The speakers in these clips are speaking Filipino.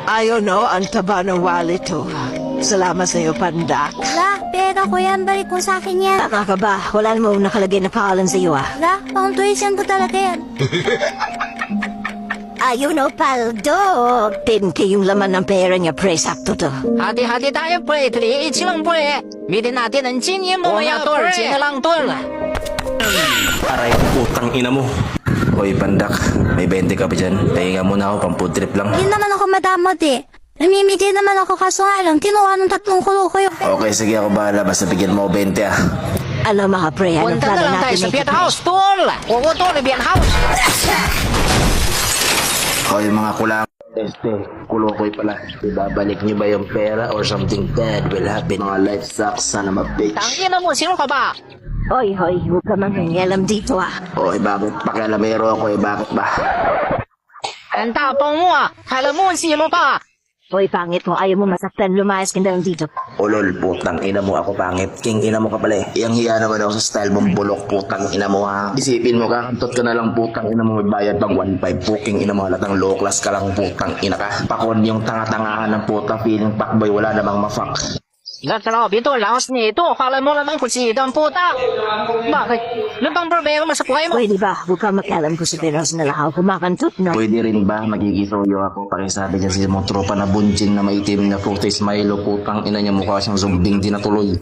Ayaw no, ang taba ng wallet to. Salamat sa iyo, Pandak. Wala, pera ko yan. Balik mo sa akin yan. Tama ka ba? Wala namang nakalagay na pangalan sa iyo Wala, pang tuition ko talaga yan. Ayaw no, Paldo. 10K yung laman ng pera niya, pre. Sakto to. Hati-hati tayo, pre. 3H lang, pre. Bilhin natin ang chinye mo, maya, tol. Sino lang, tol. Aray, putang ina mo. Hoy, Pandak, may 20 ka pa dyan. Pahinga muna ako, pang food trip lang. Hindi naman ako madamot eh. Namimigay naman ako kaso nga lang, kinuha ng 3 kulo ko yung... Okay, sige ako bahala. Basta bigyan mo ako 20 ah. Ano mga pre, anong Punta plano na lang tayo natin sa ito? beer house, tol. Oo, tol, beer house. Hoy, mga kulang. Kulokoy pala. Ibabalik niyo ba yung pera or something bad will happen? Mga life sucks, sana ma-bitch. Tangina mo, sino ka ba? Hoy, huwag ka mangingialam dito Hoy, bakit pakialamero ako eh? Bakit ba? Ang tapang mo, ah. Kala mo, sino ka? Hoy, pangit mo. Ayaw mo masaktan. Lumayas ka na lang dito. Ulol, putang ina mo ako pangit. King ina mo ka pala eh. Iyang hiya naman ako sa style mong bulok, putang ina mo ha. Isipin mo ka, kantot ka na lang putang ina mo, may bayad pang 1.5. Puking ina mo, halatang low class ka lang putang ina ka. Pakon yung tanga-tangahan ng puta, feeling pakboy, wala namang ma-fuck. Gatalaw, bito, laos nito. Kala mo naman kung sino ang puta. Bakit? Ano bang problema sa buhay mo? Pwede ba? Huwag ka makialam ko sa peros na lakaw. Kumakantot, no? Pwede rin ba magigisuyo ako? Pakisabi dyan sa mga tropa na bunjing na maitim na fruity smile, putang ina niya mukha siyang zumbing di natuloy.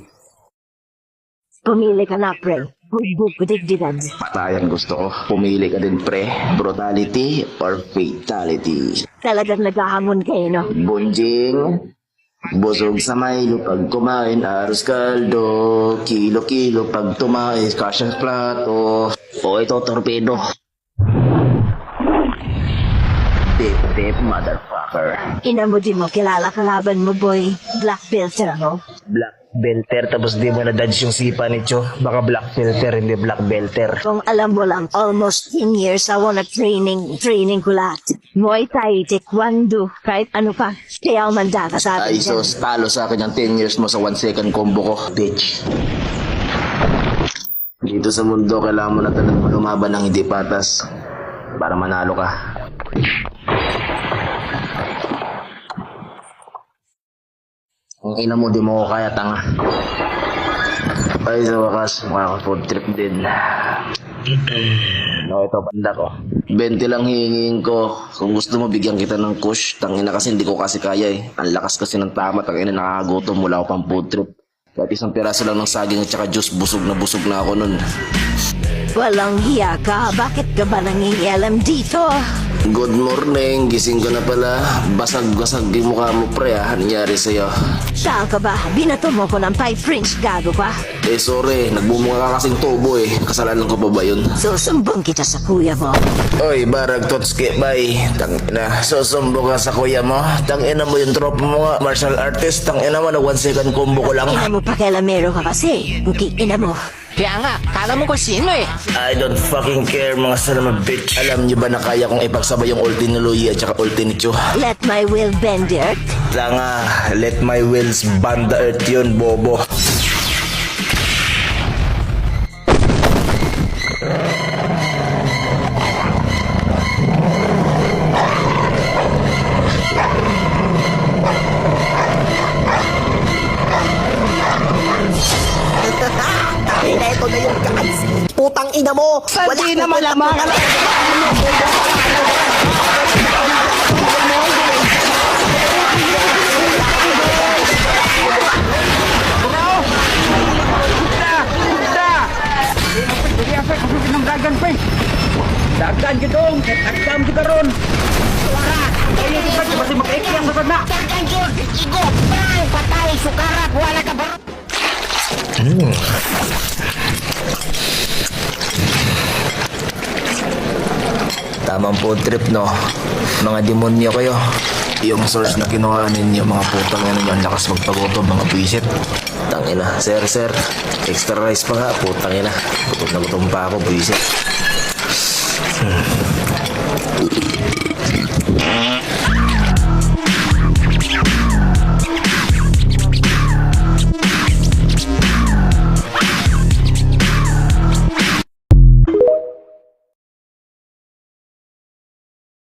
Pumili ka na, pre. Huwag kudigdigan. Patayan gusto ko. Pumili ka din pre. Brutality or fatality? Talagang naghahamon kayo, no? Bunjing, busog sa Milo pag kumain, aros kaldo, kilo-kilo pag tumae, kasya plato. O ito, torpedo. Dip, motherfucker. Ina mo di mo, kilala kalaban mo, boy. Black filter ako. Black belter, tapos di mo na-dodge yung sipa ni Cho. Baka black filter, hindi black belter. Kung alam mo lang, almost 10 years ako na training ko lahat. Muay Thai, Taekwondo, kahit ano pa. Kaya umanda ka sa atin Ay, so talo sa akin yung 10 years mo sa 1 second combo ko, bitch. Dito sa mundo, kailangan mo na talagang lumaban ng hindi patas para manalo ka. Ang ina mo, di mo ko kaya, tanga. Ay, sa wakas, makaka-food trip din. No, ito, banda ko. 20 lang hihingin ko. Kung gusto mo, bigyan kita ng kush. Tangina kasi hindi ko kasi kaya eh. Ang lakas kasi ng tama. Tangina nakakagutom. Wala ko pang food trip. Kahit isang piraso lang ng saging at saka juice, busog na ako nun. Walang hiya ka. Bakit ka ba nangingialam dito? Good morning, gising ko na pala. Basag-basag yung mukha mo pre ah. Ano nangyari sa'yo? Saan ka ba? Binato mo ko ng Five Prince. Gago ka. Eh sorry, nagbumunga ka kasing tubo eh. Kasalanan ko pa ba yun? Susumbong kita sa kuya mo. Oy, barag totske, bay. Tangina, susumbong ka sa kuya mo. Tangina mo yung tropa mo nga, martial artist. Tangina mo na 1 second combo ko lang. Ina mo pakialamero ka kasi. Buki ina mo. Kaya nga, kala mo kung sino eh. I don't fucking care mga salama bitch. Alam niyo ba na kaya kong ipagsabay yung ulti ni Louie at saka ulti ni Chu? Let my will bend the earth. Tanga, let my wheels band the earth yun, bobo. Ito na yung chance. Putang ina mo. Wala na malamang. Dagan ka dong, agdam ka ron. Wala, tayo ka kasi makaikiyang sa na. Dagan yun. Igo. Parang patay. Sukarat. Wala ka ba? Tamang food trip, no? Mga demonyo kayo. Yung source na kinuha ninyo, mga putang yan, ang lakas magpagutom, mga pisit. Tangina, sir. Extra rice pa nga, putang ina. Gutom na gutom pa ako, pisit.